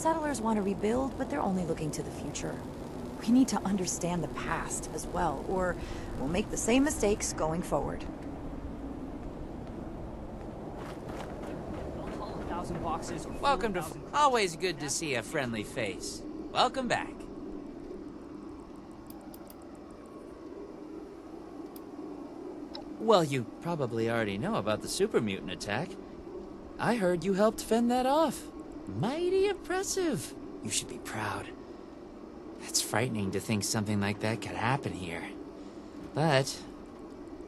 settlers want to rebuild, but they're only looking to the future. We need to understand the past as well, or we'll make the same mistakes going forward. Welcome to... Always good to see a friendly face. Welcome back. Well, you probably already know about the super mutant attack. I heard you helped fend that off. Mighty impressive. You should be proud. It's frightening to think something like that could happen here. But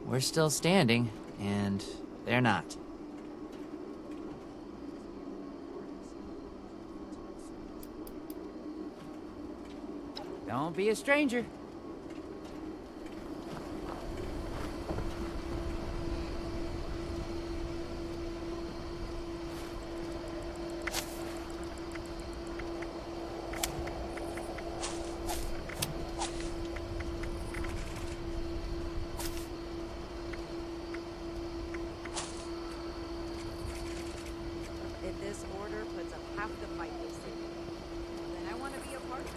we're still standing, and they're not. Don't be a stranger. If this order puts up half the fight they see, then I want to be a part of it.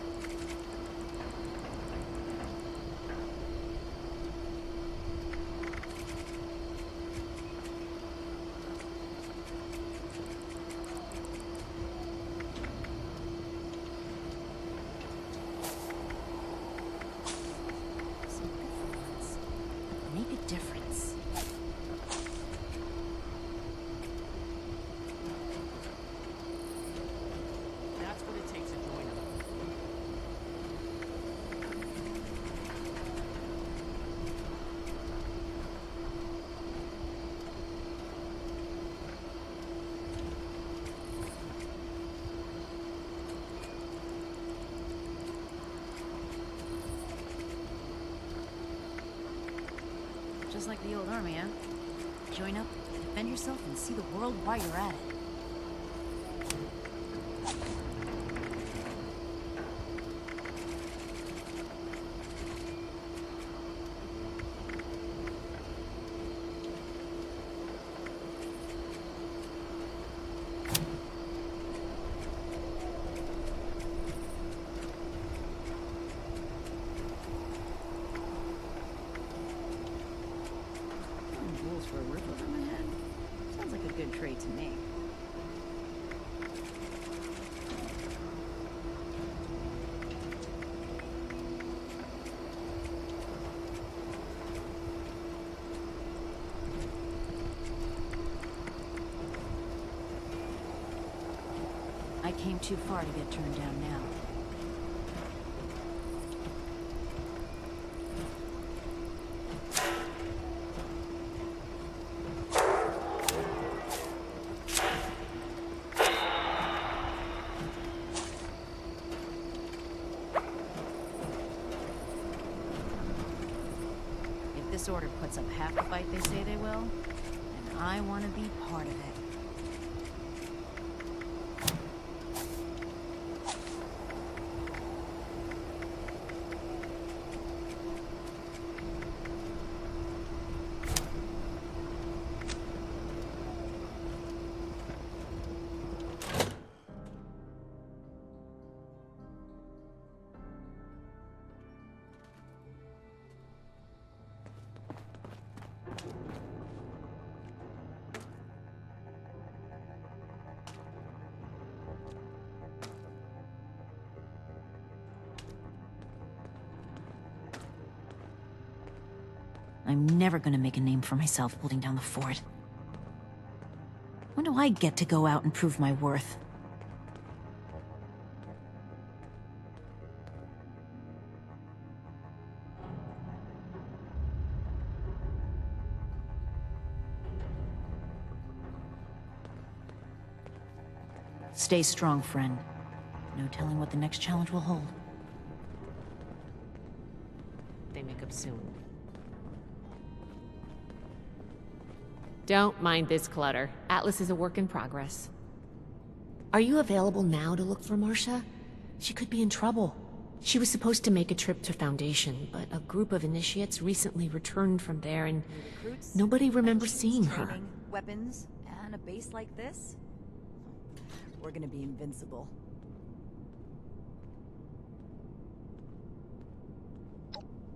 Some good for once. Make a difference. That's what it takes to join them. Just like the old army, huh? Join up, defend yourself, and see the world while you're at it. Rules for a roof over my head? Sounds like a good trade to me. I came too far to get turned down now. If this order puts up half the fight they say they will, then I want to be part of it. I'm never gonna make a name for myself holding down the fort. When do I get to go out and prove my worth? Stay strong, friend. No telling what the next challenge will hold. They make up soon. Don't mind this clutter. Atlas is a work in progress. Are you available now to look for Marcia? She could be in trouble. She was supposed to make a trip to Foundation, but a group of initiates recently returned from there and nobody remembers seeing her. Weapons, and a base like this? We're gonna be invincible.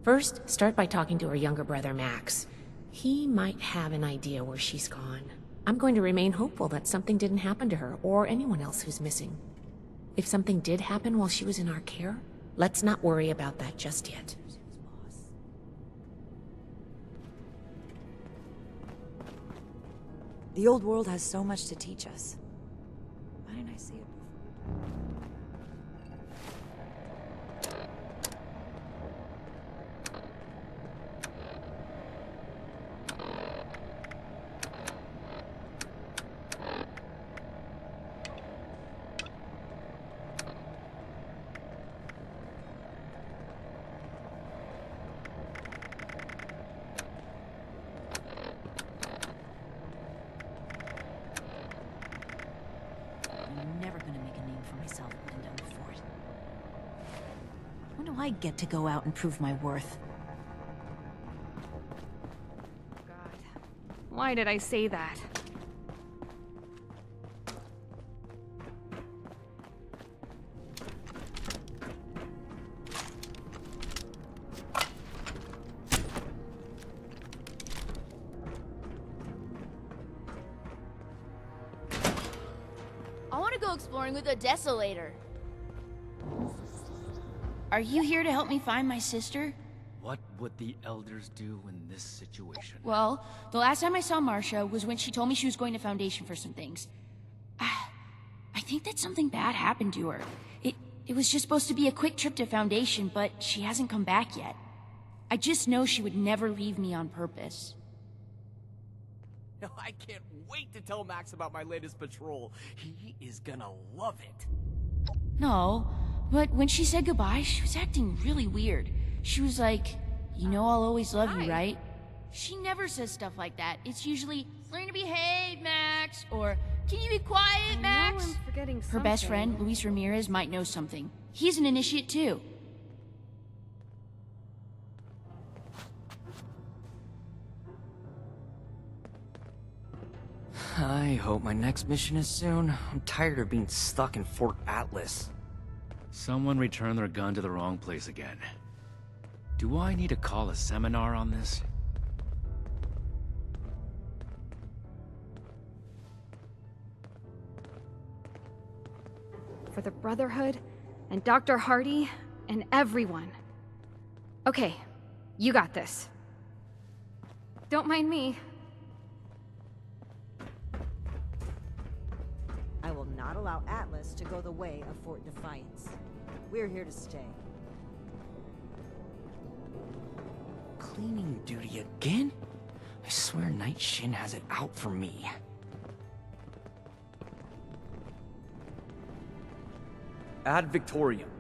First, start by talking to her younger brother, Max. He might have an idea where she's gone. I'm going to remain hopeful that something didn't happen to her or anyone else who's missing. If something did happen while she was in our care, let's not worry about that just yet. The old world has so much to teach us. Why didn't I see it before? I'm never gonna make a name for myself holding down the fort. When do I get to go out and prove my worth? God. Why did I say that? I want to go exploring with a desolator. Are you here to help me find my sister? What would the elders do in this situation? Well, the last time I saw Marcia was when she told me she was going to Foundation for some things. I think that something bad happened to her. It was just supposed to be a quick trip to Foundation, but she hasn't come back yet. I just know she would never leave me on purpose. I can't wait to tell Max about my latest patrol. He is gonna love it. No, but when she said goodbye, she was acting really weird. She was like, "You know I'll always love you, right?" She never says stuff like that. It's usually, "Learn to behave, Max," or "Can you be quiet, Max?" I'm forgetting Her best something. friend, Luis Ramirez, might know something. He's an initiate too. I hope my next mission is soon. I'm tired of being stuck in Fort Atlas. Someone returned their gun to the wrong place again. Do I need to call a seminar on this? For the Brotherhood, and Dr. Hardy, and everyone. Okay, you got this. Don't mind me. I will not allow Atlas to go the way of Fort Defiance. We're here to stay. Cleaning duty again? I swear Night Shin has it out for me. Ad Victorium.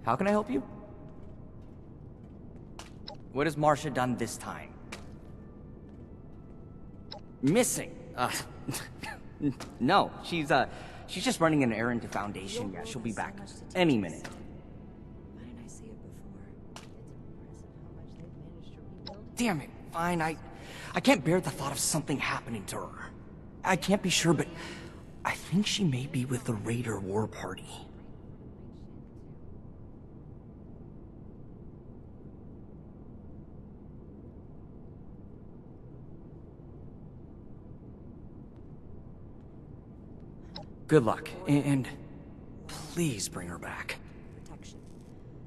How can I help you? What has Marcia done this time? Missing? No, she's just running an errand to Foundation. Yeah, she'll be back any minute. Why didn't I see it before? Damn it, fine, I can't bear the thought of something happening to her. I can't be sure, but I think she may be with the Raider War Party. Good luck, and please bring her back. Protection.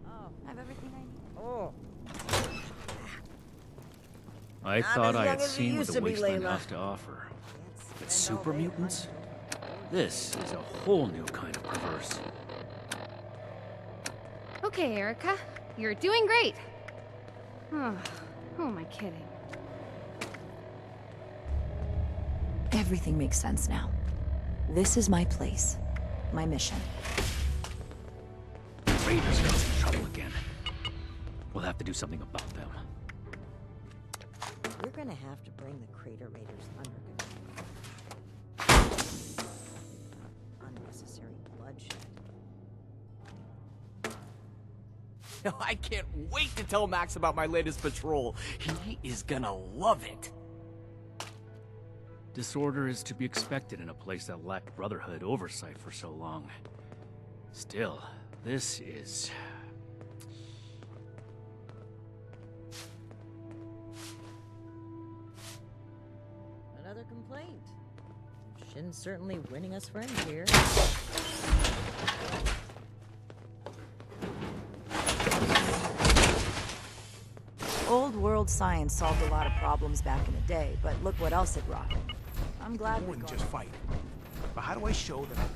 Oh, I have everything I need. Oh, I Not thought as I young had as you seen what used the to be, Wasteland Layla. has to offer. But spend super all day mutants? learning. This is a whole new kind of perverse. Okay, Erica. You're doing great. Oh, who am I kidding? Everything makes sense now. This is my place. My mission. Raiders got us in trouble again. We'll have to do something about them. We're gonna have to bring the Crater Raiders under control. Unnecessary bloodshed. I can't wait to tell Max about my latest patrol. He is gonna love it. Disorder is to be expected in a place that lacked Brotherhood oversight for so long. Still, this is... Another complaint. Shin's certainly winning us friends here. Old world science solved a lot of problems back in the day, but look what else it brought. I'm glad I we wouldn't just fight. But how do I show that I'm...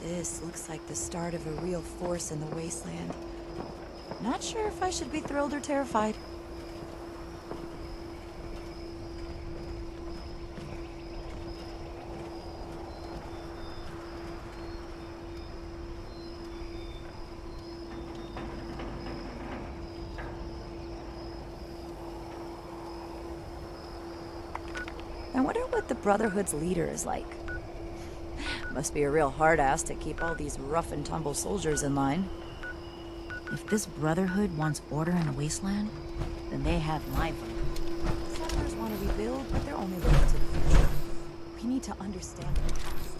This looks like the start of a real force in the wasteland. Not sure if I should be thrilled or terrified. I wonder what the Brotherhood's leader is like. Must be a real hard-ass to keep all these rough-and-tumble soldiers in line. If this Brotherhood wants order in the wasteland, then they have my vote. Settlers want to rebuild, but they're only looking to the future. We need to understand the past.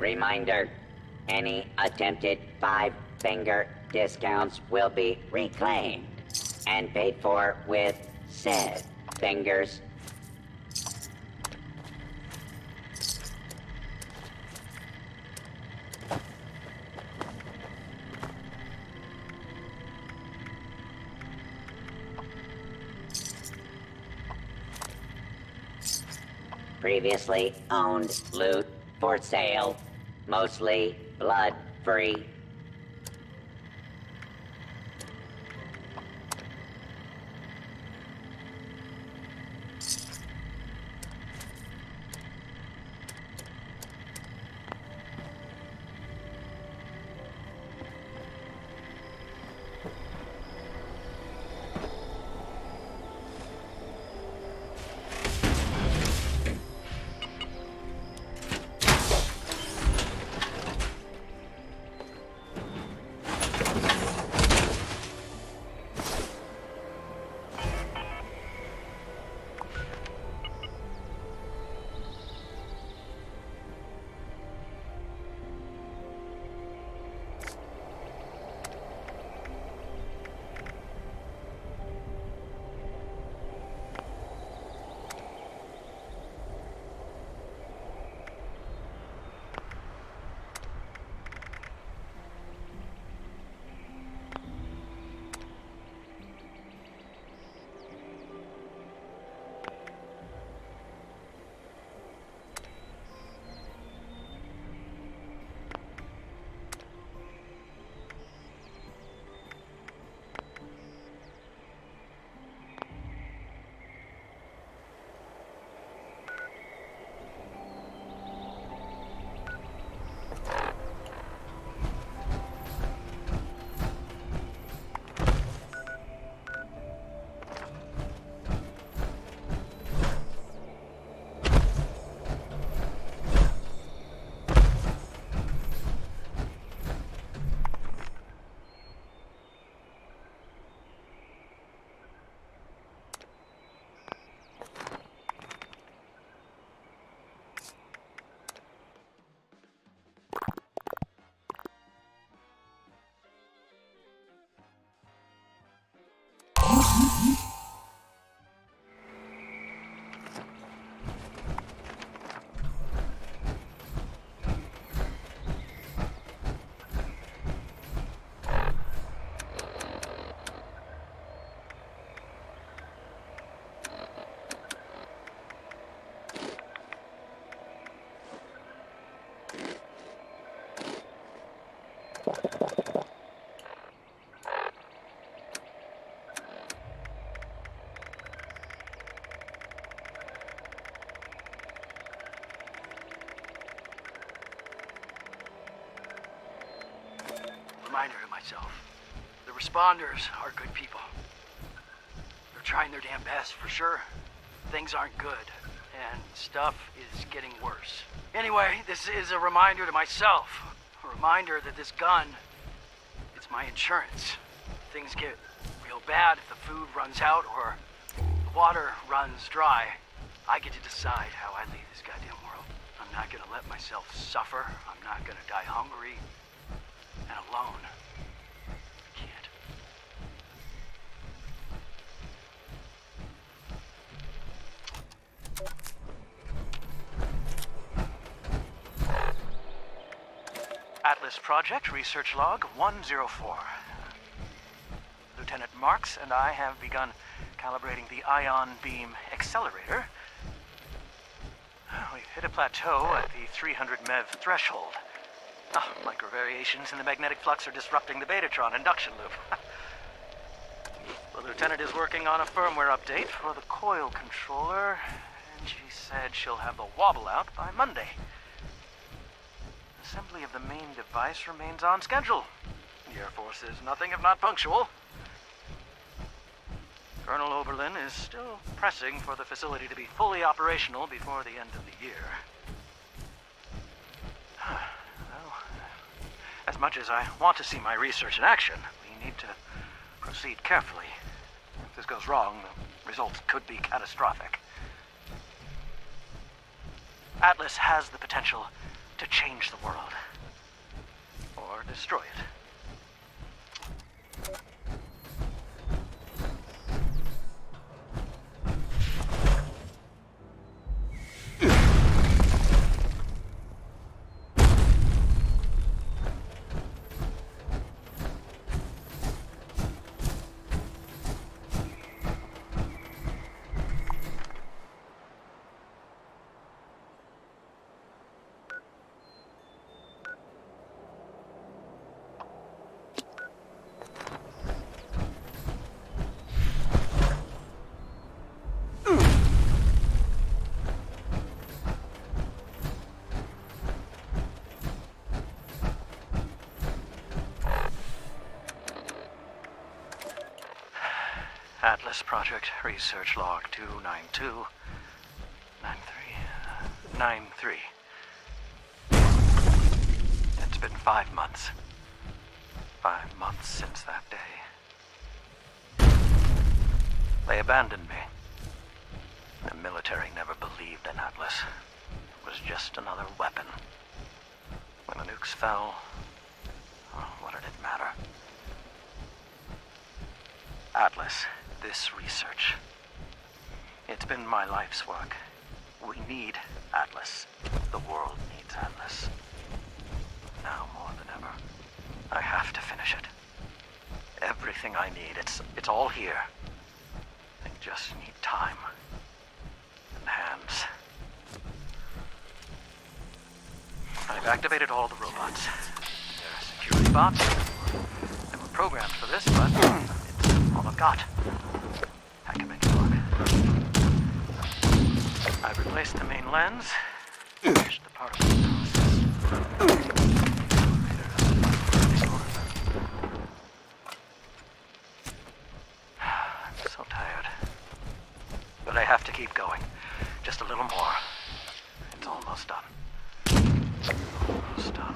Reminder, any attempted 5-finger discounts will be reclaimed and paid for with said fingers. Previously owned loot for sale, mostly blood-free. Reminder to myself. The responders are good people. They're trying their damn best, for sure. Things aren't good, and stuff is getting worse. Anyway, this is a reminder to myself. A reminder that this gun, it's my insurance. Things get real bad if the food runs out or the water runs dry. I get to decide how I leave this goddamn world. I'm not gonna let myself suffer. I'm not gonna die hungry and alone. I can't. Atlas Project Research Log 104. Lieutenant Marks and I have begun calibrating the ion beam accelerator. We've hit a plateau at the 300 MeV threshold. Micro variations in the magnetic flux are disrupting the Betatron induction loop. The Lieutenant is working on a firmware update for the coil controller, and she said she'll have the wobble out by Monday. Assembly of the main device remains on schedule. The Air Force is nothing if not punctual. Colonel Oberlin is still pressing for the facility to be fully operational before the end of the year. Well, as much as I want to see my research in action, we need to proceed carefully. If this goes wrong, the results could be catastrophic. Atlas has the potential to change the world. Or destroy it. Atlas Project Research Log 292-93. It's been 5 months. 5 months since that day. They abandoned me. The military never believed in Atlas. It was just another weapon. When the nukes fell, oh, what did it matter? Atlas, this research. It's been my life's work. We need Atlas. The world needs Atlas. Now more than ever. I have to finish it. Everything I need, it's all here. I just need time. And hands. I've activated all the robots. They're security bots. They were programmed for this, but it's all I've got. I can make it work. I've replaced the main lens. Finished the particle process. I'm so tired. But I have to keep going. Just a little more. It's almost done. Almost done.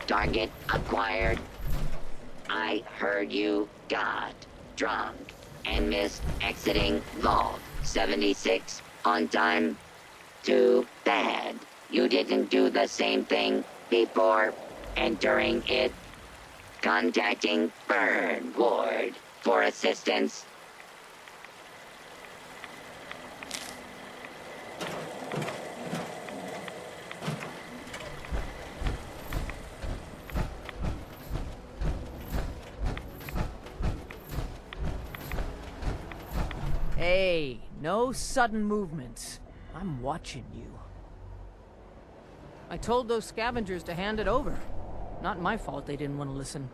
Target acquired. I heard you got drunk and missed exiting Vault 76 on time. Too bad you didn't do the same thing before entering it. Contacting Bird Ward for assistance. Hey, no sudden movements. I'm watching you. I told those scavengers to hand it over. Not my fault they didn't want to listen.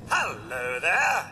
Hello there.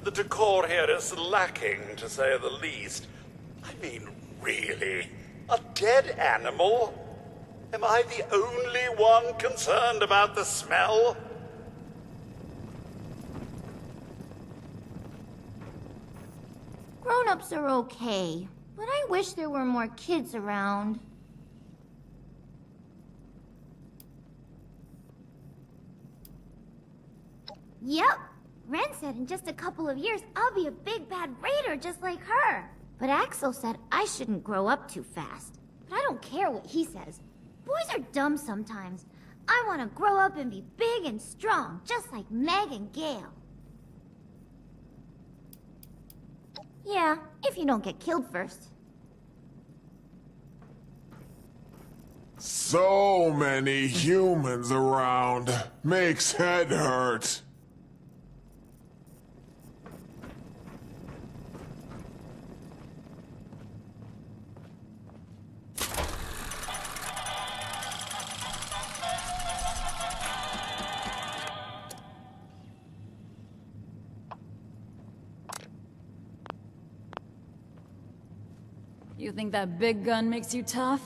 The decor here is lacking, to say the least. I mean, really? A dead animal? Am I the only one concerned about the smell? Grown-ups are okay, but I wish there were more kids around. Yep. Ren said in just a couple of years, I'll be a big bad raider just like her. But Axel said I shouldn't grow up too fast. But I don't care what he says. Boys are dumb sometimes. I want to grow up and be big and strong, just like Meg and Gale. Yeah, if you don't get killed first. So many humans around. Makes head hurt. You think that big gun makes you tough?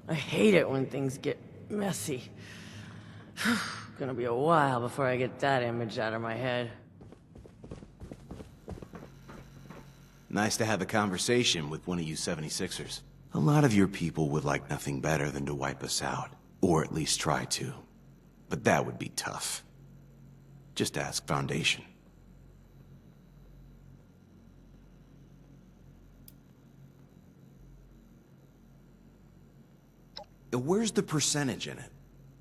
I hate it when things get messy. Gonna be a while before I get that image out of my head. Nice to have a conversation with one of you 76ers. A lot of your people would like nothing better than to wipe us out. Or at least try to. But that would be tough. Just ask Foundation. Where's the percentage in it?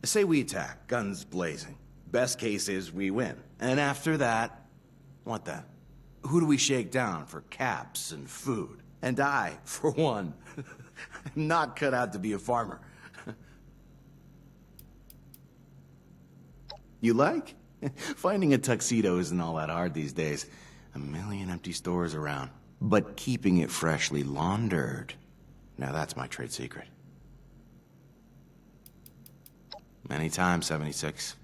Say we attack, guns blazing. Best case is we win. And after that, what then? Who do we shake down for caps and food? And I, for one, I'm not cut out to be a farmer. You like? Finding a tuxedo isn't all that hard these days. A million empty stores around. but keeping it freshly laundered. Now that's my trade secret. Anytime, 76.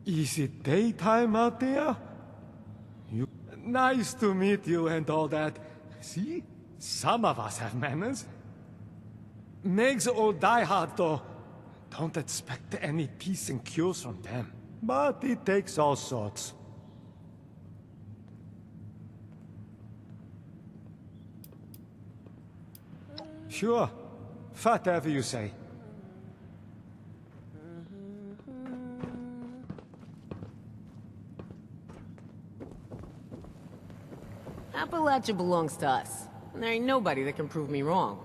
Is it daytime out there? Nice to meet you and all that. See? Some of us have manners. Meg's old diehard, though. Don't expect any peace and cures from them. But it takes all sorts. Sure. Whatever you say. Appalachia belongs to us. And there ain't nobody that can prove me wrong.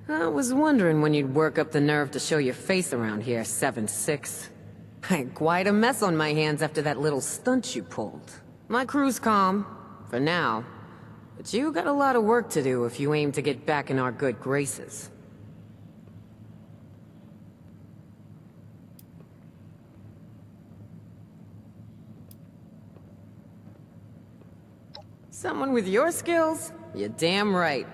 I was wondering when you'd work up the nerve to show your face around here, 7-6. I had quite a mess on my hands after that little stunt you pulled. My crew's calm, for now. But you got a lot of work to do if you aim to get back in our good graces. Someone with your skills? You're damn right.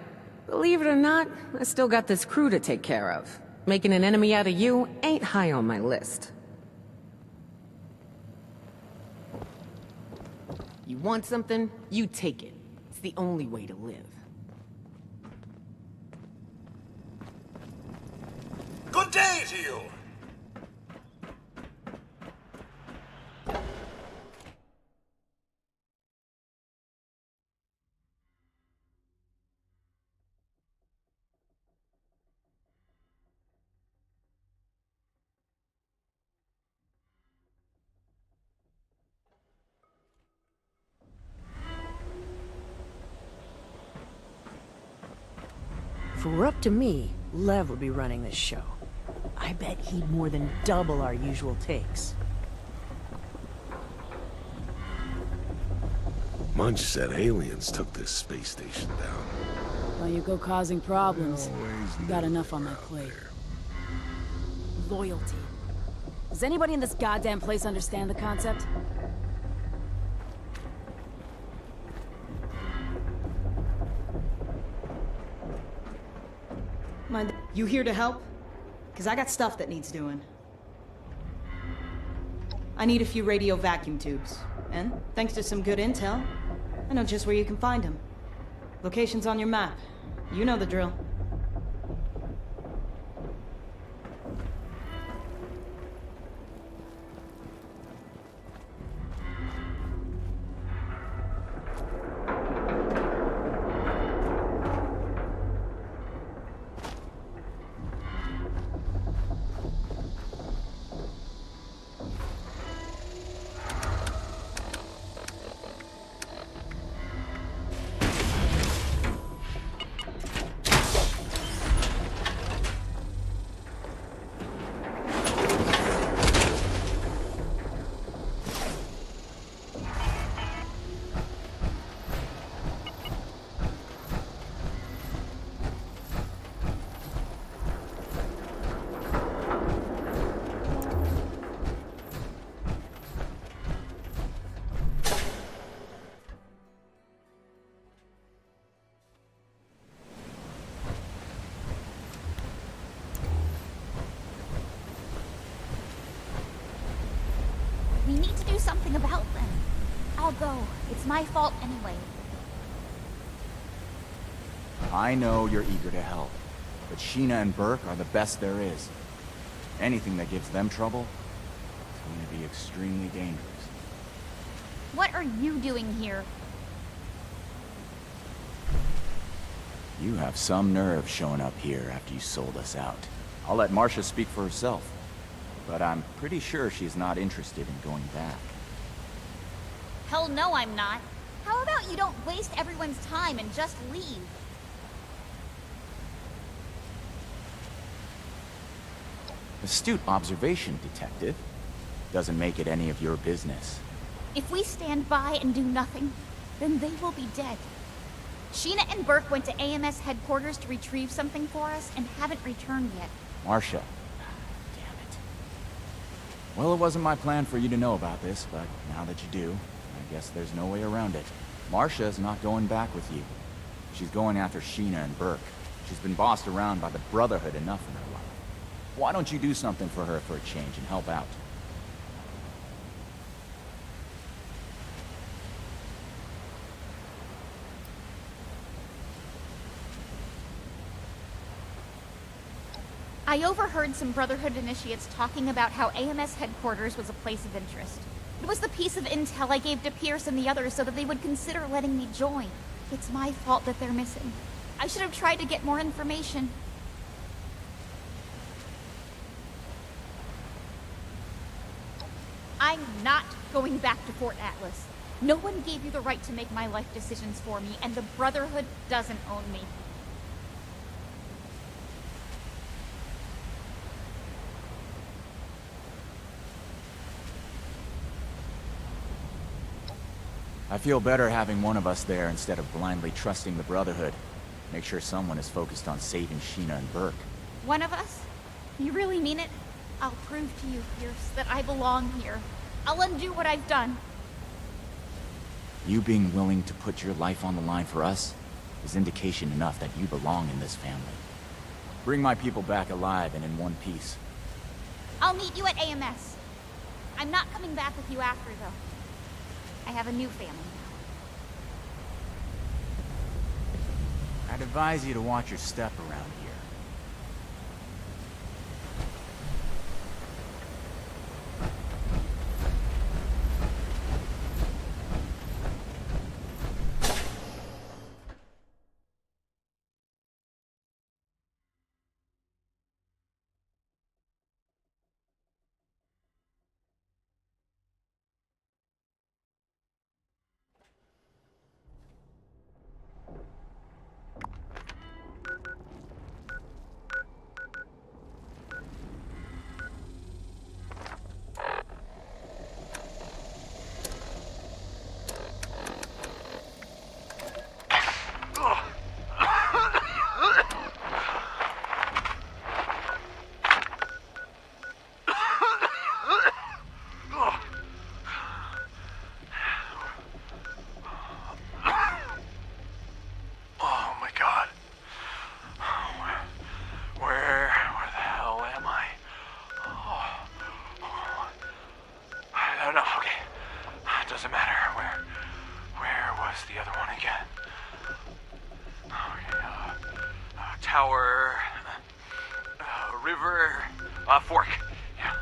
Believe it or not, I still got this crew to take care of. Making an enemy out of you ain't high on my list. You want something? You take it. It's the only way to live. Good day to you! If it were up to me, Lev would be running this show. I bet he'd more than double our usual takes. Munch said aliens took this space station down. Well, you go causing problems. You got enough on that plate. Loyalty. Does anybody in this goddamn place understand the concept? Mind, you here to help? Because I got stuff that needs doing. I need a few radio vacuum tubes. And, thanks to some good intel, I know just where you can find them. Location's on your map. You know the drill. We need to do something about them. I'll go. It's my fault anyway. I know you're eager to help, but Sheena and Burke are the best there is. Anything that gives them trouble is going to be extremely dangerous. What are you doing here? You have some nerve showing up here after you sold us out. I'll let Marcia speak for herself, but I'm pretty sure she's not interested in going back. Hell no, I'm not. How about you don't waste everyone's time and just leave? Astute observation, Detective. Doesn't make it any of your business. If we stand by and do nothing, then they will be dead. Sheena and Burke went to AMS headquarters to retrieve something for us and haven't returned yet. Marcia. Well, it wasn't my plan for you to know about this, but now that you do, I guess there's no way around it. Marcia's not going back with you. She's going after Sheena and Burke. She's been bossed around by the Brotherhood enough in her life. Why don't you do something for her for a change and help out? I overheard some Brotherhood initiates talking about how AMS headquarters was a place of interest. It was the piece of intel I gave to Pierce and the others so that they would consider letting me join. It's my fault that they're missing. I should have tried to get more information. I'm not going back to Fort Atlas. No one gave you the right to make my life decisions for me, and the Brotherhood doesn't own me. I feel better having one of us there instead of blindly trusting the Brotherhood. Make sure someone is focused on saving Sheena and Burke. One of us? You really mean it? I'll prove to you, Pierce, that I belong here. I'll undo what I've done. You being willing to put your life on the line for us is indication enough that you belong in this family. Bring my people back alive and in one piece. I'll meet you at AMS. I'm not coming back with you after, though. I have a new family now. I'd advise you to watch your step around here. Tower, river, fork. Yeah.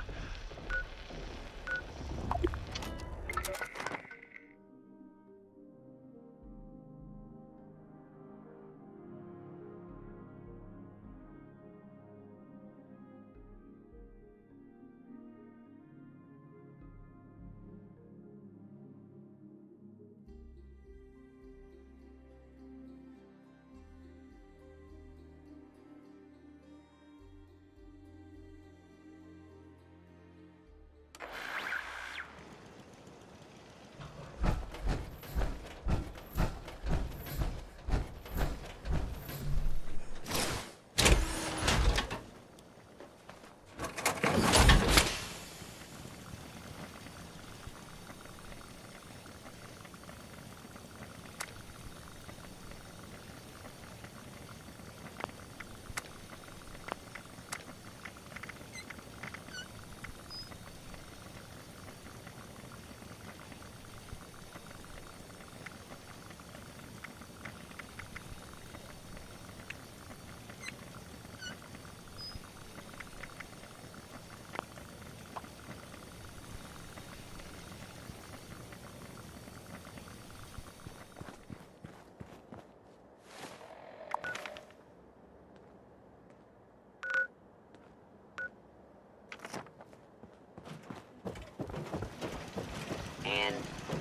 And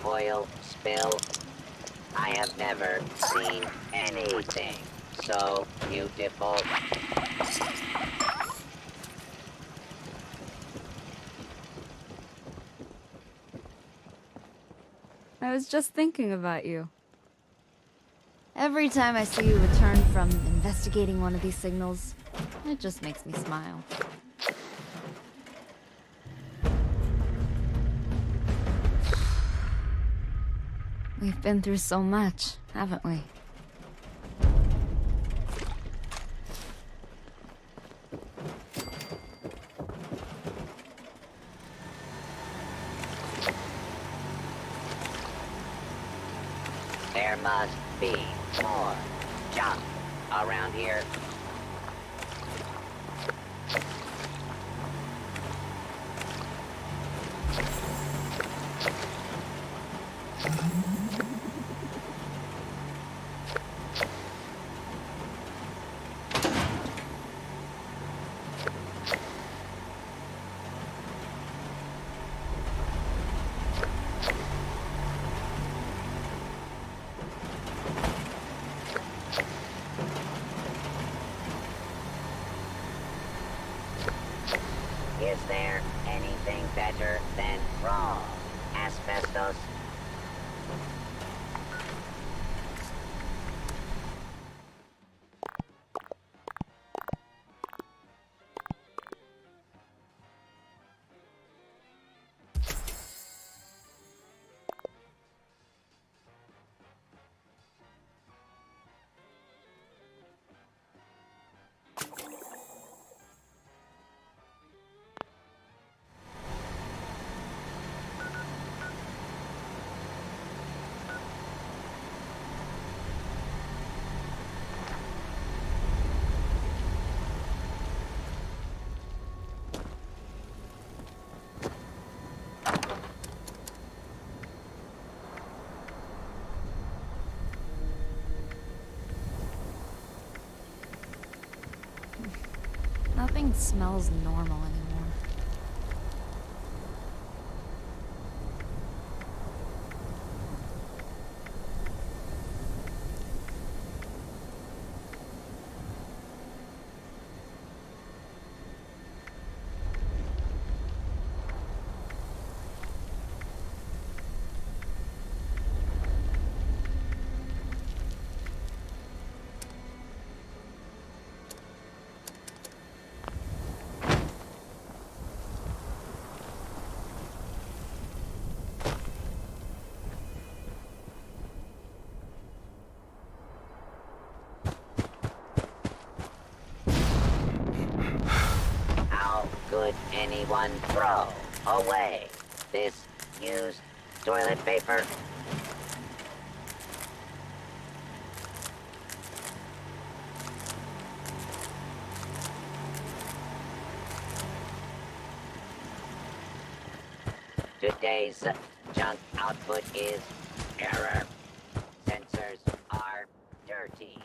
oil spill. I have never seen anything so beautiful. I was just thinking about you. Every time I see you return from investigating one of these signals, it just makes me smile. We've been through so much, haven't we? There must be more junk around here. Is there anything better than raw asbestos? Nothing smells normal anymore. Could anyone throw away this used toilet paper? Today's junk output is error. Sensors are dirty.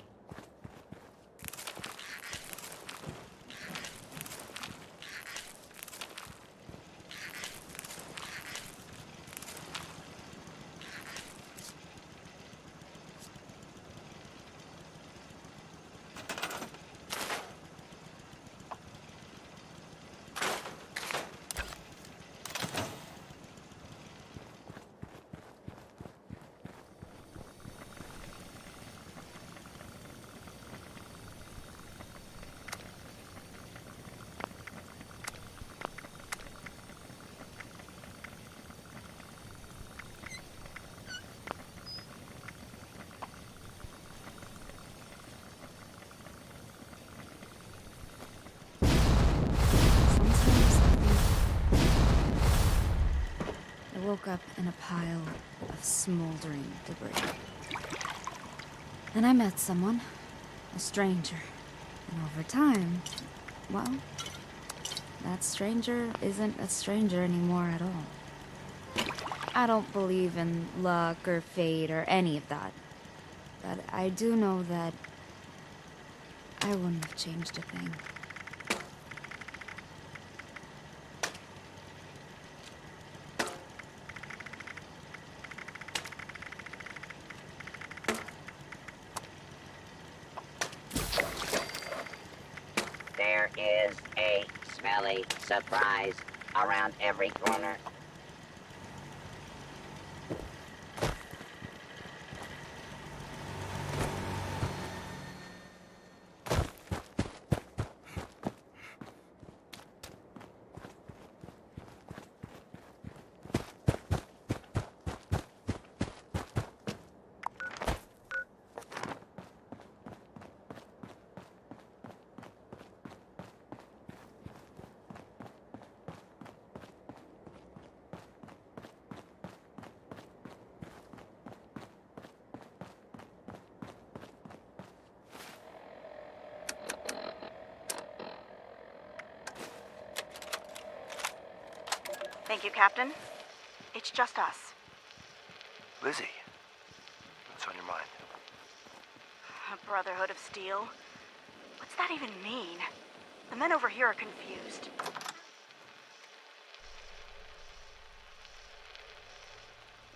I woke up in a pile of smoldering debris. And I met someone, a stranger. And over time, well, that stranger isn't a stranger anymore at all. I don't believe in luck or fate or any of that. But I do know that I wouldn't have changed a thing. There is a smelly surprise around every corner. Thank you, Captain. It's just us. Lizzie, what's on your mind? A Brotherhood of Steel? What's that even mean? The men over here are confused.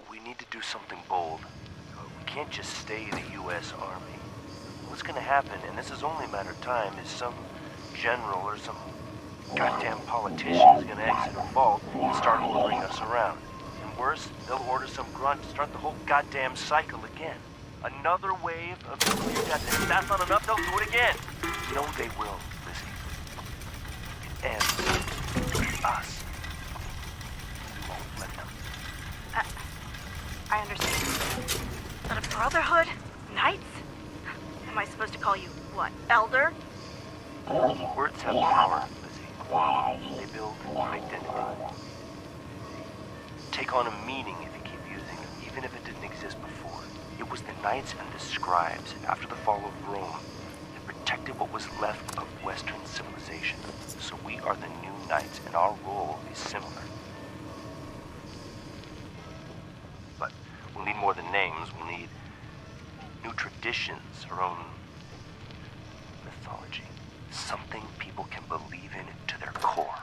We need to do something bold. We can't just stay the U.S. Army. What's gonna happen, and this is only a matter of time, is some general or some goddamn politician is gonna exit a vault and start ordering us around. And worse, they'll order some grunt to start the whole goddamn cycle again. Another wave of nuclear death. And if that's not enough, they'll do it again. No, they will, Lizzie. It ends with us. We won't let them. I understand. But a Brotherhood? Knights? Am I supposed to call you, what, Elder? Words have power, Lizzie. They build identity. Take on a meaning if you keep using them, even if it didn't exist before. It was the Knights and the Scribes, after the fall of Rome, that protected what was left of Western civilization. So we are the new Knights, and our role is similar. But we'll need more than names. We'll need new traditions, our own mythology. Something people can believe in to their core.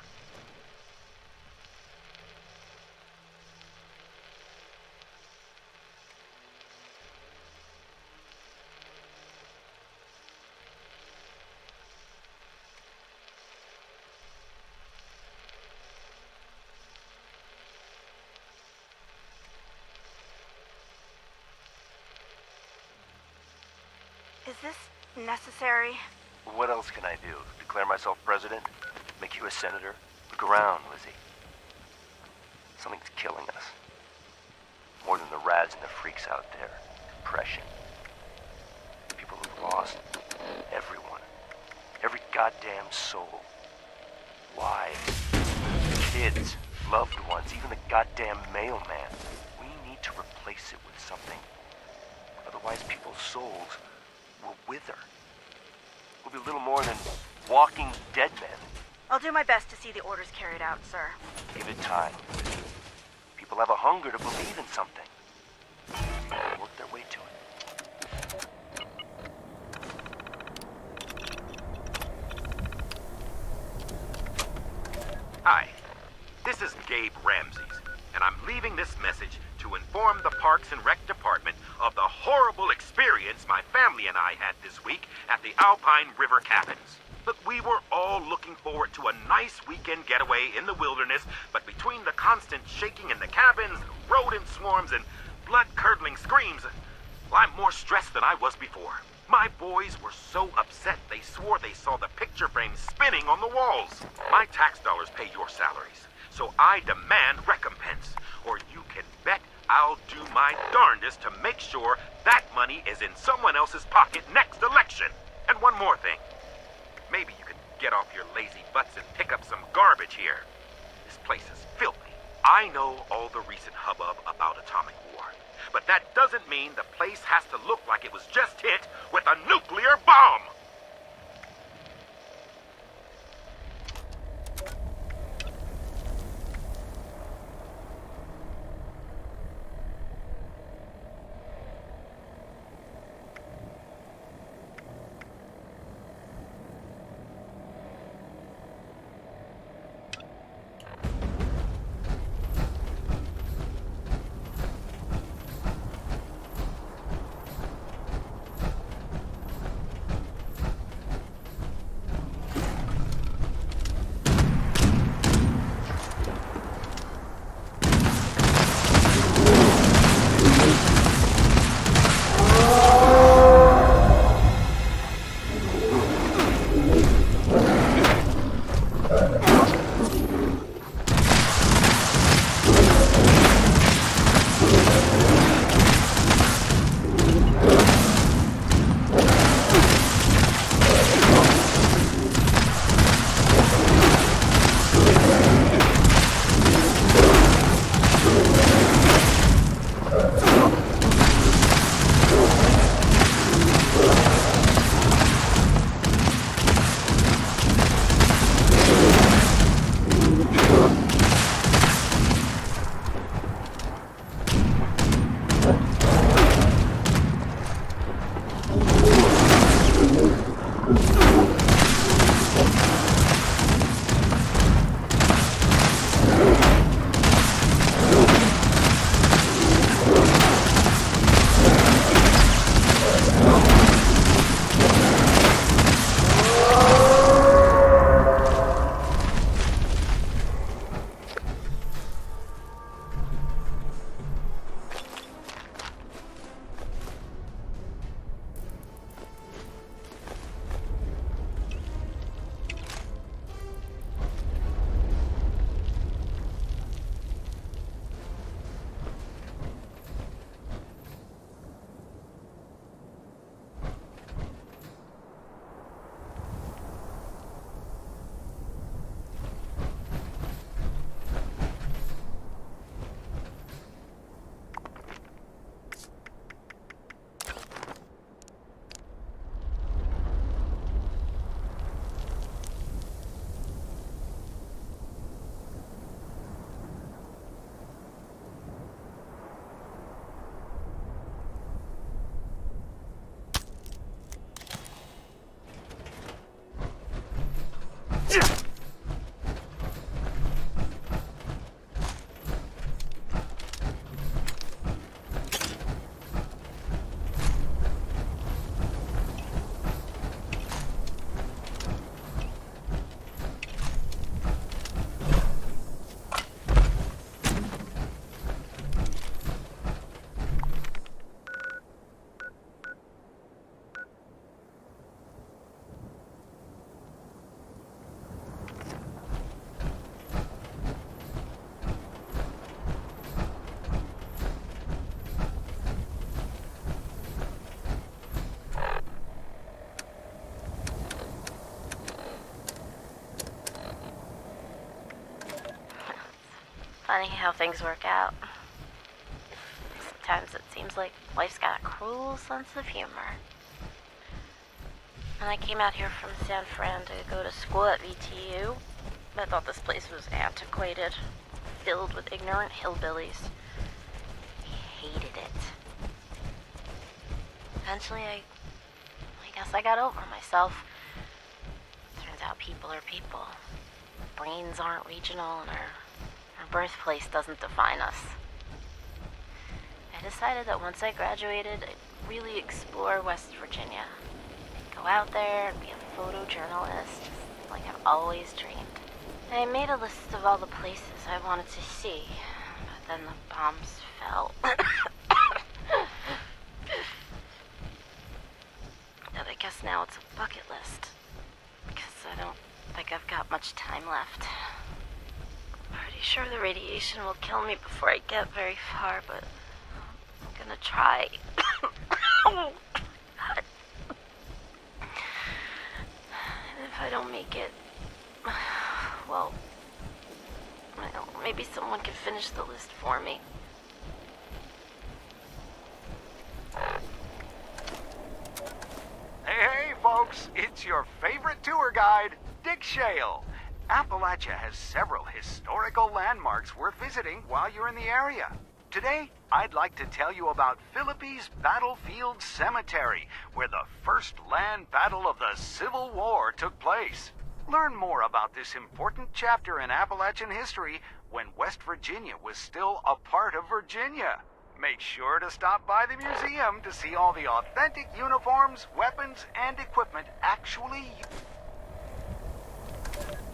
Is this necessary? What else can I do? Declare myself president? Make you a senator? Look around, Lizzie. Something's killing us. More than the rads and the freaks out there. Depression. People who've lost everyone. Every goddamn soul. Wives. Kids. Loved ones. Even the goddamn mailman. We need to replace it with something. Otherwise people's souls will wither. We'll be little more than walking dead men. I'll do my best to see the orders carried out, sir. Give it time. People have a hunger to believe in something. They'll work their way to it. Hi, this is Gabe Ramses, and I'm leaving this message to inform the Parks and Rec Department of the horrible experience my family and I had this week at the Alpine River Cabins. Look, we were all looking forward to a nice weekend getaway in the wilderness, but between the constant shaking in the cabins, rodent swarms, and blood-curdling screams, well, I'm more stressed than I was before. My boys were so upset they swore they saw the picture frames spinning on the walls. My tax dollars pay your salaries, so I demand recompense, or you can bet I'll do my darndest to make sure that money is in someone else's pocket next election. And one more thing. Maybe you could get off your lazy butts and pick up some garbage here. This place is filthy. I know all the recent hubbub about atomic war, but that doesn't mean the place has to look like it was just hit with a nuclear bomb! Funny how things work out. Sometimes it seems like life's got a cruel sense of humor. When I came out here from San Fran to go to school at VTU, I thought this place was antiquated, filled with ignorant hillbillies. I hated it. Eventually, I guess I got over myself. Turns out people are people. Brains aren't regional, and our birthplace doesn't define us. I decided that once I graduated, I'd really explore West Virginia. Go out there and be a photojournalist, like I've always dreamed. I made a list of all the places I wanted to see, but then the bombs fell. And I guess now it's a bucket list, because I don't think I've got much time left. I'm pretty sure the radiation will kill me before I get very far, but I'm gonna try. Oh, God. And if I don't make it, well, I don't know, maybe someone can finish the list for me. Hey, folks, it's your favorite tour guide, Dick Shale. Appalachia has several historical landmarks worth visiting while you're in the area. Today, I'd like to tell you about Philippi's Battlefield Cemetery, where the first land battle of the Civil War took place. Learn more about this important chapter in Appalachian history when West Virginia was still a part of Virginia. Make sure to stop by the museum to see all the authentic uniforms, weapons, and equipment actually used.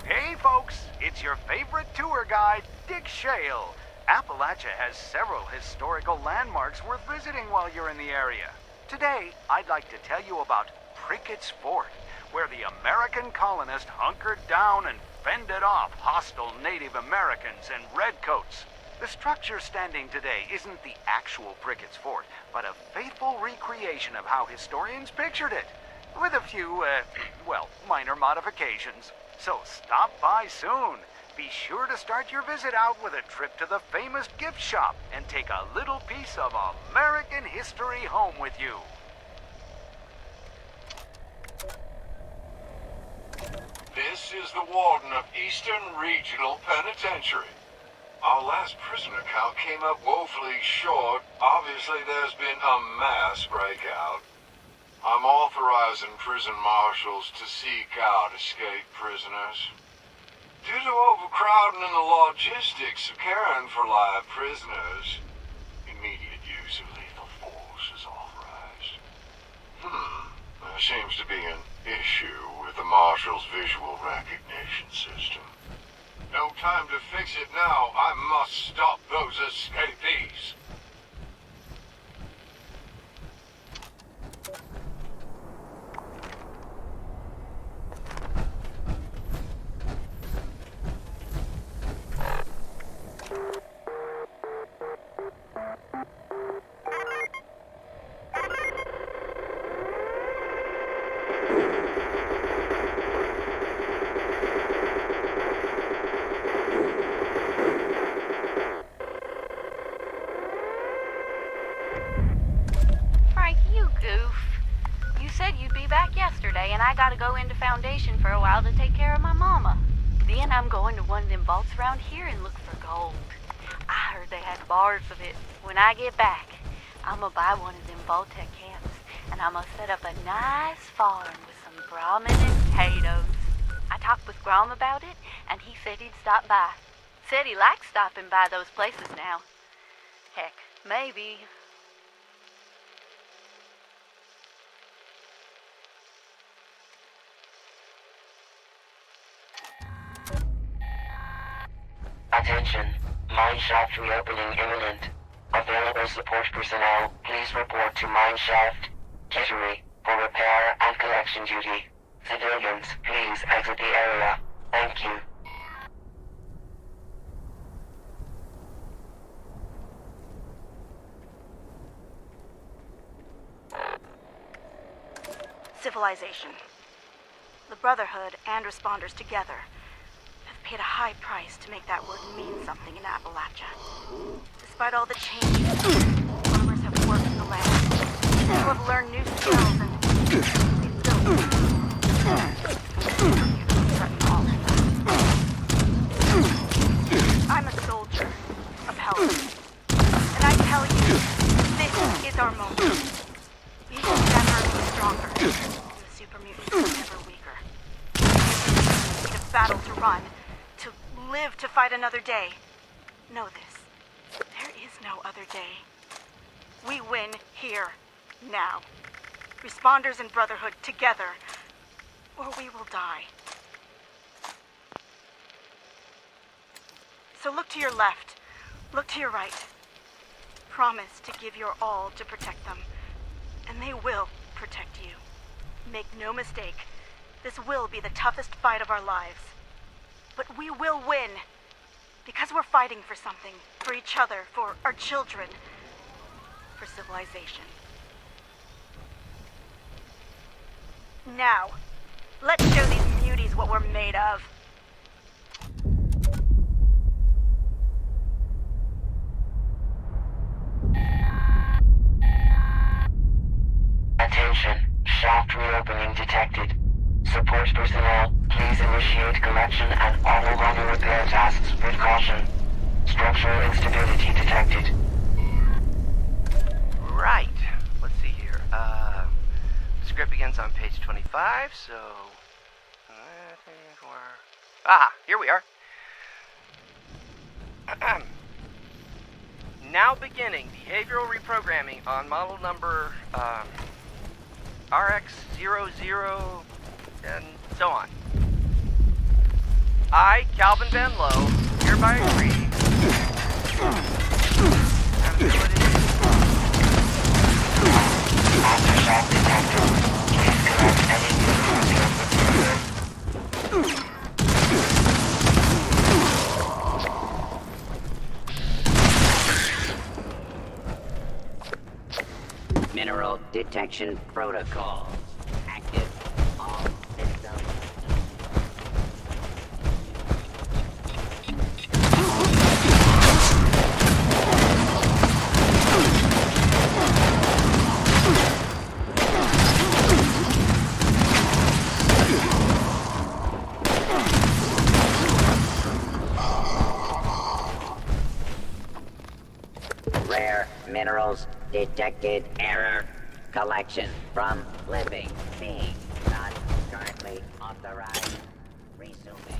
Hey folks, it's your favorite tour guide, Dick Shale. Appalachia has several historical landmarks worth visiting while you're in the area. Today, I'd like to tell you about Prickett's Fort, where the American colonists hunkered down and fended off hostile Native Americans and redcoats. The structure standing today isn't the actual Prickett's Fort, but a faithful recreation of how historians pictured it, with a few, minor modifications. So stop by soon. Be sure to start your visit out with a trip to the famous gift shop and take a little piece of American history home with you. This is the warden of Eastern Regional Penitentiary. Our last prisoner count came up woefully short. Obviously, there's been a mass breakout. I'm authorizing prison marshals to seek out escaped prisoners. Due to overcrowding and the logistics of caring for live prisoners, immediate use of lethal force is authorized. There seems to be an issue with the marshal's visual recognition system. No time to fix it now. I must stop those escapees. And I gotta go into Foundation for a while to take care of my mama. Then I'm going to one of them vaults around here and look for gold. I heard they had bars of it. When I get back, I'm gonna buy one of them Vault-Tec camps, and I'm gonna set up a nice farm with some Brahmin and potatoes. I talked with Grom about it, and he said he'd stop by. Said he likes stopping by those places now. Heck, maybe... Attention. Mineshaft reopening imminent. Available support personnel, please report to Mineshaft, Kittery, for repair and collection duty. Civilians, please exit the area. Thank you. Civilization. The Brotherhood and responders together have paid a high price to make that word mean something in Appalachia. Despite all the changes, farmers have worked the land. People have learned new skills and they've built. I'm a soldier, a paladin, and I tell you, this is our moment. We will never be stronger, and the super mutants will never weaker. We need a battle to run, to live to fight another day. Know this, there is no other day. We win here, now. Responders and Brotherhood together, or we will die. So look to your left, look to your right. Promise to give your all to protect them, and they will protect you. Make no mistake, this will be the toughest fight of our lives. But we will win, because we're fighting for something, for each other, for our children, for civilization. Now, let's show these muties what we're made of. Attention, shaft reopening detected. Support personnel, please initiate collection and auto minor repair tasks with caution. Structural instability detected. Right. Let's see here. The script begins on page 25, so... Aha, here we are. Now beginning behavioral reprogramming on model number, RX00, and so on. I, Calvin Van Lowe, hereby agree. Aftershock detected. Please collect any new Mineral detection protocol. Active. All systems. Rare minerals detected. Error. Collection from living being not currently authorized. Resuming.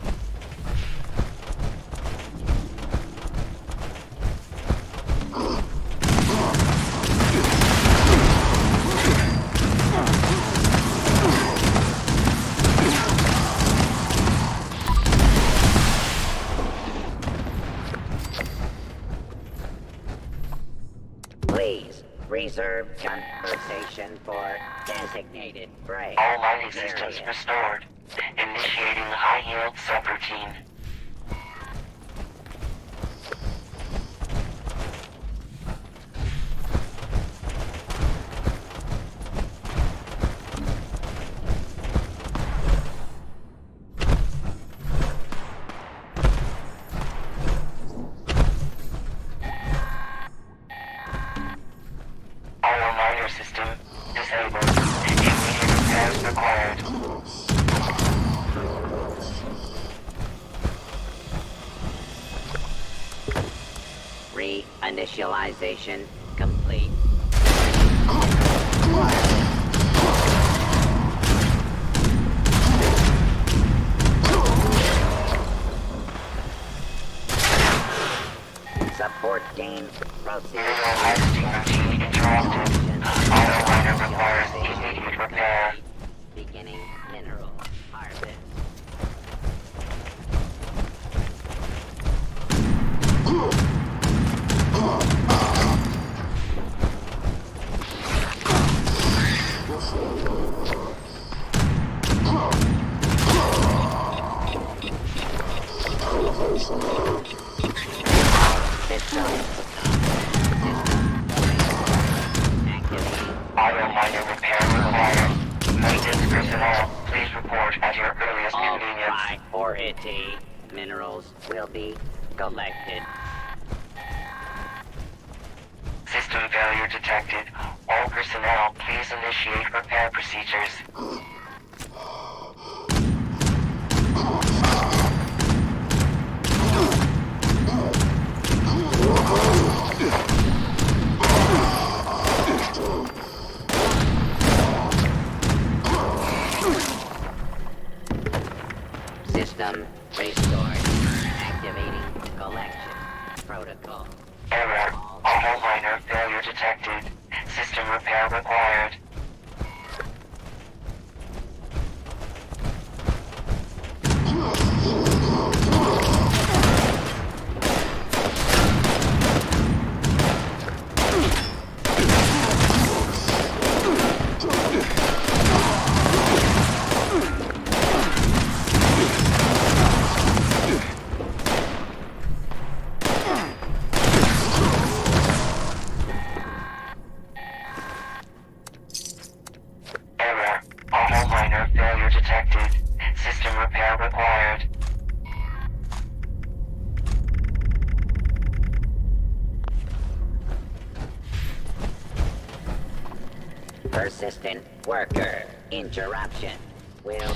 Please reserve conversation for designated break. All mining systems restored. Initiating high-yield subroutine. Auto miner system disabled. Immediate repairs required. Reinitialization complete. Support gain proceed. Harvesting routine interrupted. Auto miner requires immediate repair. Beginning mineral harvest. Auto miner repair required. Maintenance personnel, please report at your earliest convenience. Priority. minerals will be collected. System failure detected. All personnel, please initiate repair procedures. System restored. Activating collection protocol. Error. Auto liner failure detected. System repair required. Error. Auto liner failure detected. System repair required. Persistent worker interruption will.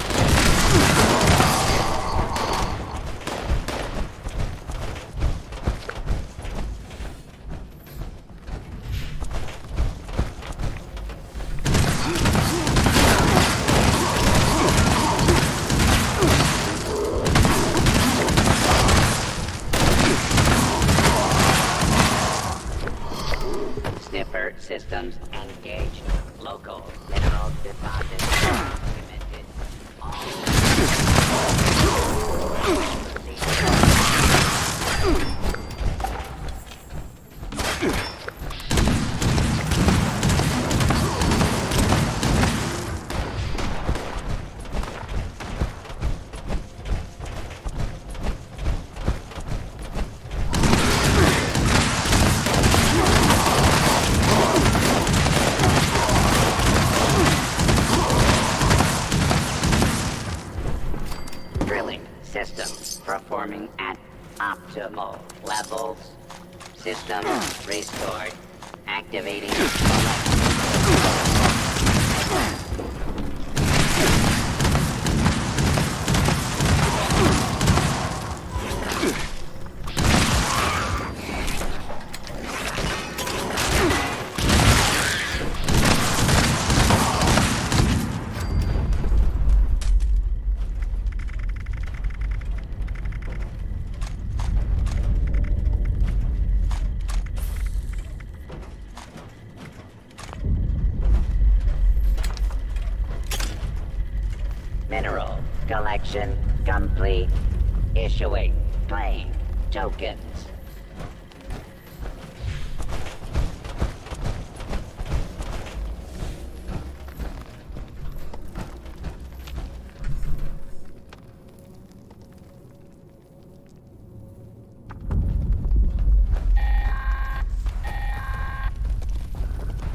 Sniffer systems engaged. Local mineral deposits documented. Drilling system performing at optimal levels. System restored. Activating mineral collection complete. Issuing claim tokens.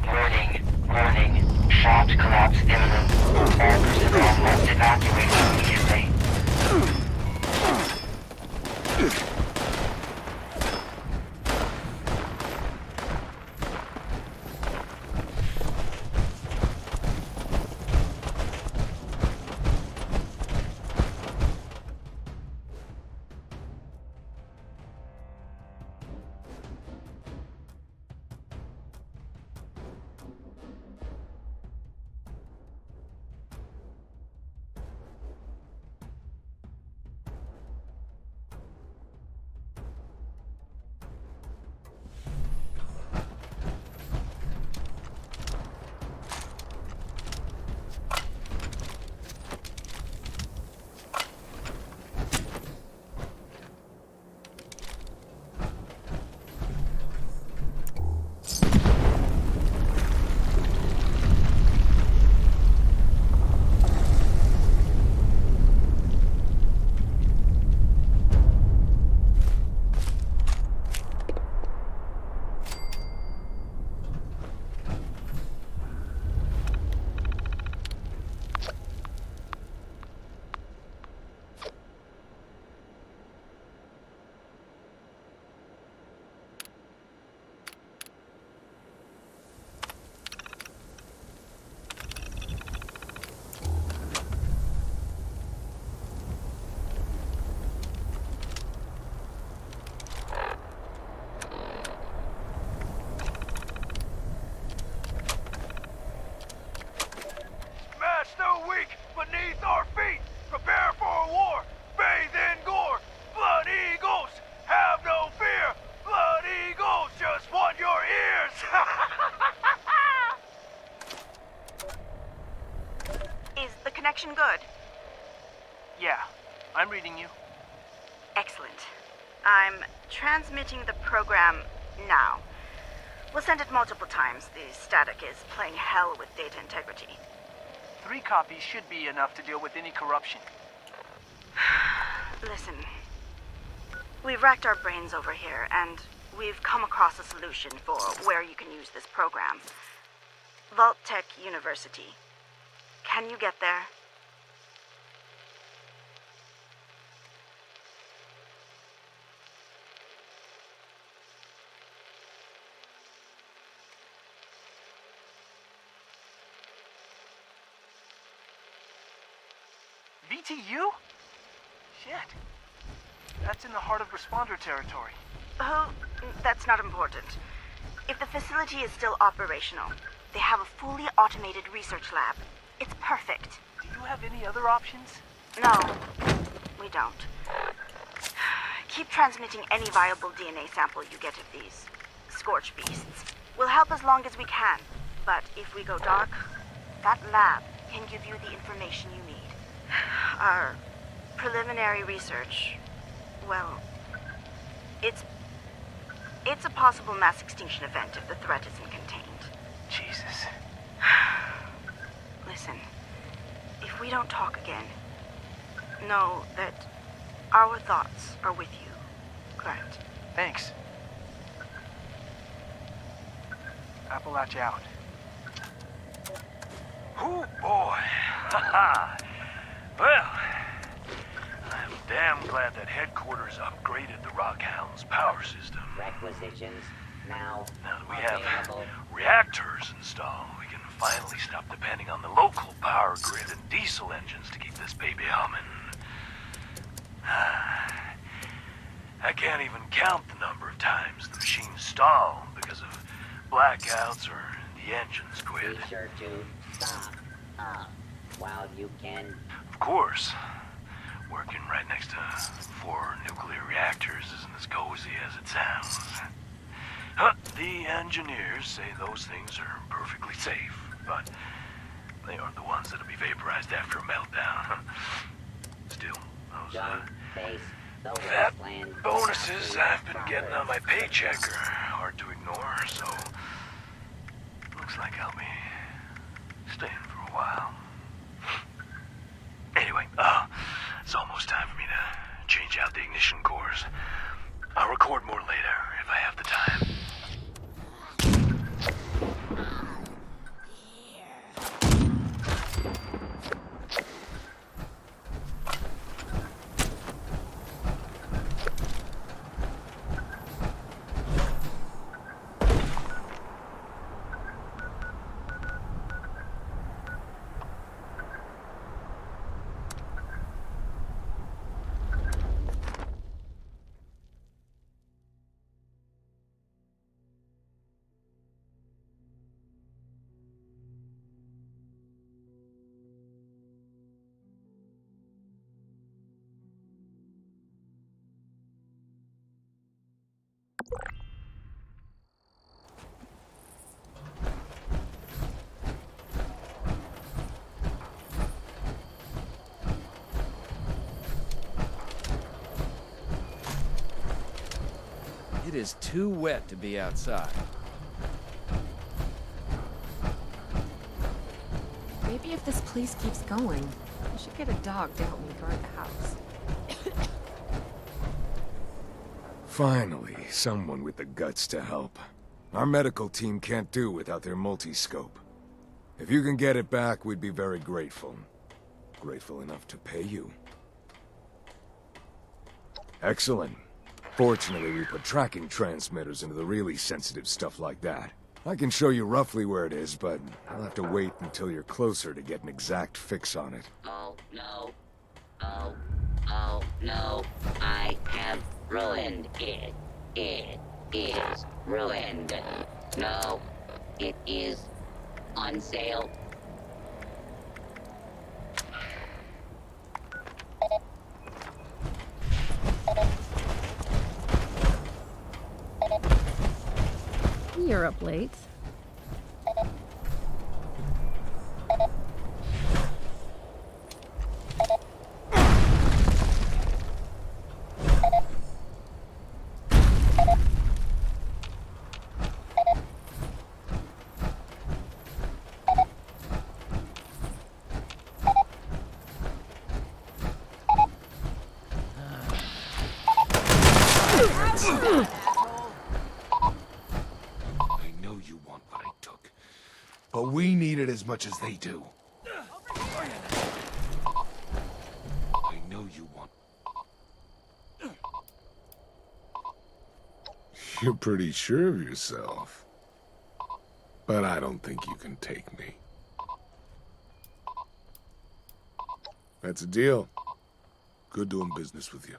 Warning. Warning. Shaft collapse imminent. All personnel must evacuate immediately. connection good? Yeah, I'm reading you. Excellent. I'm transmitting the program now. We'll send it multiple times. The static is playing hell with data integrity. 3 copies should be enough to deal with any corruption. Listen, we've racked our brains over here, and we've come across a solution for where you can use this program. Vault-Tec University. Can you get there? VTU? Shit. That's in the heart of responder territory. Oh, that's not important. If the facility is still operational, they have a fully automated research lab. It's perfect. Do you have any other options? No, we don't. Keep transmitting any viable DNA sample you get of these scorch beasts. We'll help as long as we can, but if we go dark, that lab can give you the information you need. Our preliminary research, well, it's a possible mass extinction event if the threat isn't contained. Jesus. Listen, if we don't talk again, know that our thoughts are with you, Grant. Thanks. Appalachia out. Oh boy. Haha. Well, I'm damn glad that headquarters upgraded the Rockhound's power system. Requisitions now Now that we have reactors installed, we can finally stop depending on the local power grid and diesel engines to keep this baby humming. I can't even count the number of times the machines stall because of blackouts or the engines quit. Be sure to stop up while you can. Of course, working right next to 4 nuclear reactors isn't as cozy as it sounds. The engineers say those things are perfectly safe, but they aren't the ones that'll be vaporized after a meltdown. Still, those fat bonuses I've been getting on my paycheck are hard to ignore, so looks like I'll be staying for a while. Anyway, it's almost time for me to change out the ignition cores. I'll record more later if I have the time. It is too wet to be outside. Maybe if this place keeps going, we should get a dog to help me guard the house. Finally, someone with the guts to help. Our medical team can't do without their multi-scope. If you can get it back, we'd be very grateful. Grateful enough to pay you. Excellent. Fortunately, we put tracking transmitters into the really sensitive stuff like that. I can show you roughly where it is, but I'll have to wait until you're closer to get an exact fix on it. Oh, no. Oh, no. I have ruined it. It is ruined. No, it is on sale. You're up late. you want what I took. But we need it as much as they do. I know you want... You're pretty sure of yourself. But I don't think you can take me. That's a deal. Good doing business with you.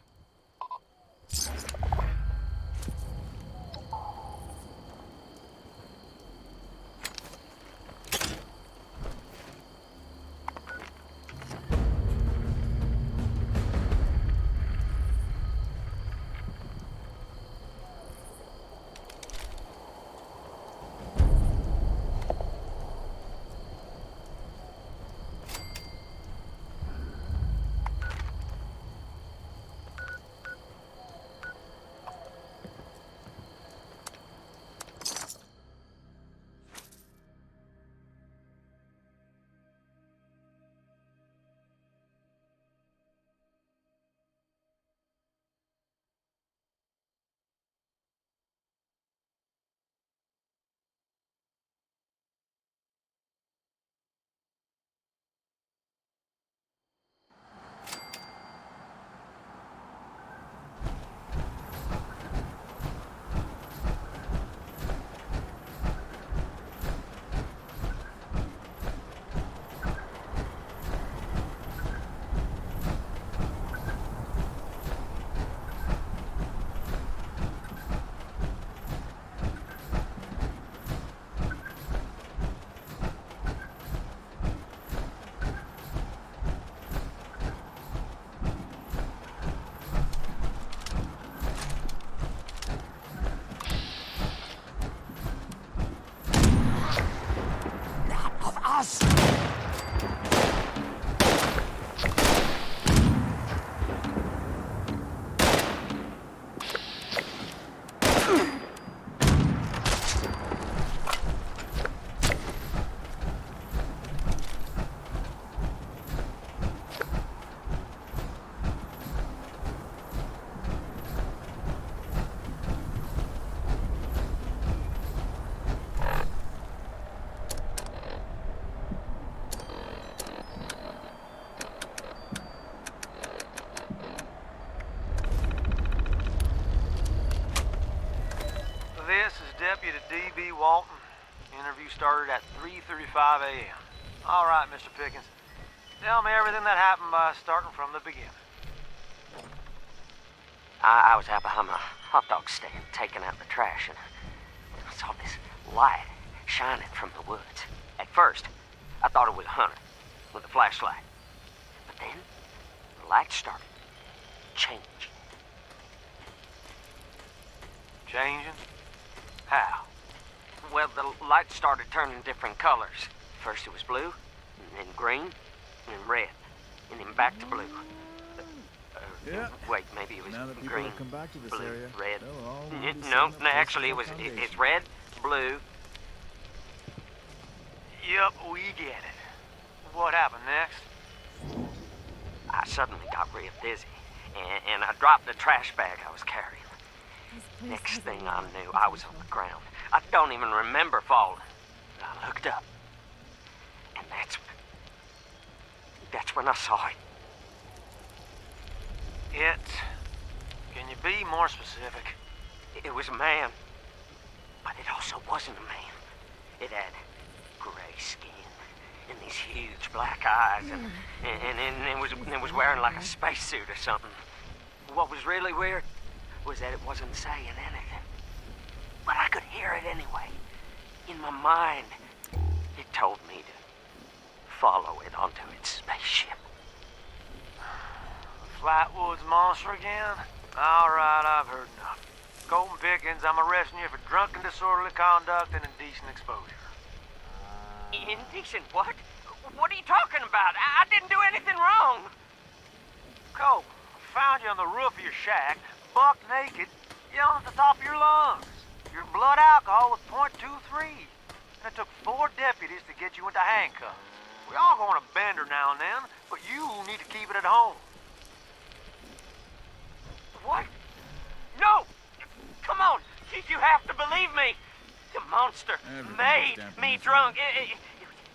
This is Deputy D.B. Walton. Interview started at 3:35 a.m. All right, Mr. Pickens. Tell me everything that happened by starting from the beginning. I was out behind my hot dog stand, taking out the trash, and I saw this light shining from the woods. At first, I thought it was a hunter with a flashlight. But then, the light started changing. Changing? How? Well, the light started turning different colors. First it was blue, and then green, and then red, and then back to blue. Wait, maybe it was Now that people green, have come back to this blue, area, red. they'll all want to No, sign up no, for actually the it's foundation. red, blue. Yup, we get it. What happened next? I suddenly got real dizzy, and I dropped the trash bag I was carrying. Next thing I knew, I was on the ground. I don't even remember falling. I looked up, and that's when I saw it. Can you be more specific? It was a man, but it also wasn't a man. It had gray skin and these huge black eyes, and it was wearing like a spacesuit or something. What was really weird was that it wasn't saying anything, but I could hear it anyway. In my mind, it told me to follow it onto its spaceship. Flatwoods monster again? All right, I've heard enough. Colton Pickens, I'm arresting you for drunken disorderly conduct and indecent exposure. Indecent what? What are you talking about? I didn't do anything wrong. Cole, I found you on the roof of your shack, buck naked, yelling at the top of your lungs. Your blood alcohol was .23. And it took 4 deputies to get you into handcuffs. We all go on a bender now and then, but you need to keep it at home. What? No! Come on! You have to believe me! The monster made me drunk. It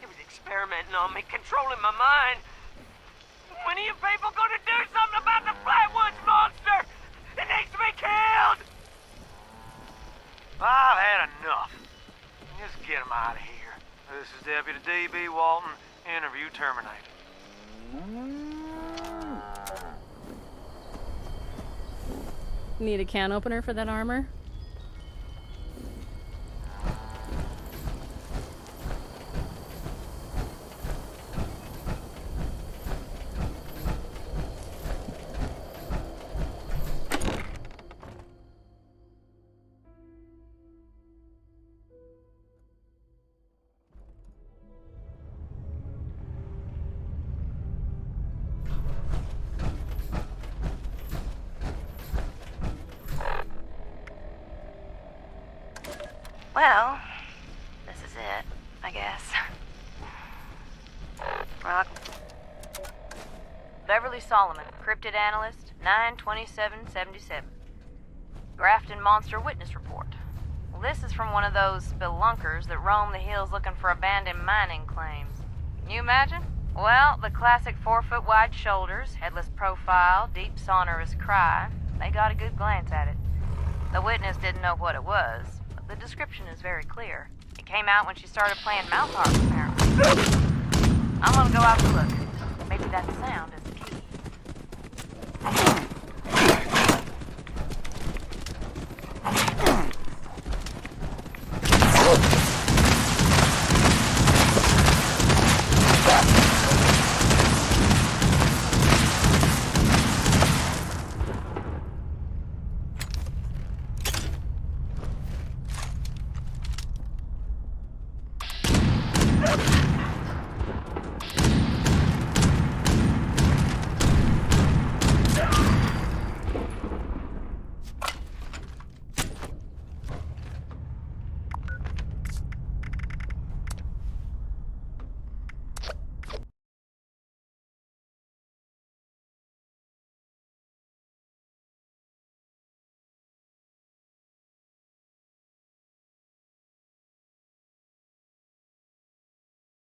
was experimenting on me, controlling my mind. When are you people gonna do something about the Flatwoods monster? It needs to be killed! I've had enough. Just get him out of here. This is Deputy D.B. Walton. Interview terminated. Need a can opener for that armor? Well, this is it, I guess. Rock. Beverly Solomon, cryptid analyst, 9/27/77. Grafton Monster Witness Report. Well, this is from one of those spelunkers that roam the hills looking for abandoned mining claims. Can you imagine? Well, the classic 4-foot wide shoulders, headless profile, deep sonorous cry. They got a good glance at it. The witness didn't know what it was. The description is very clear. It came out when she started playing mouth harp, apparently. I'm gonna go out to look. Maybe that sound is the key.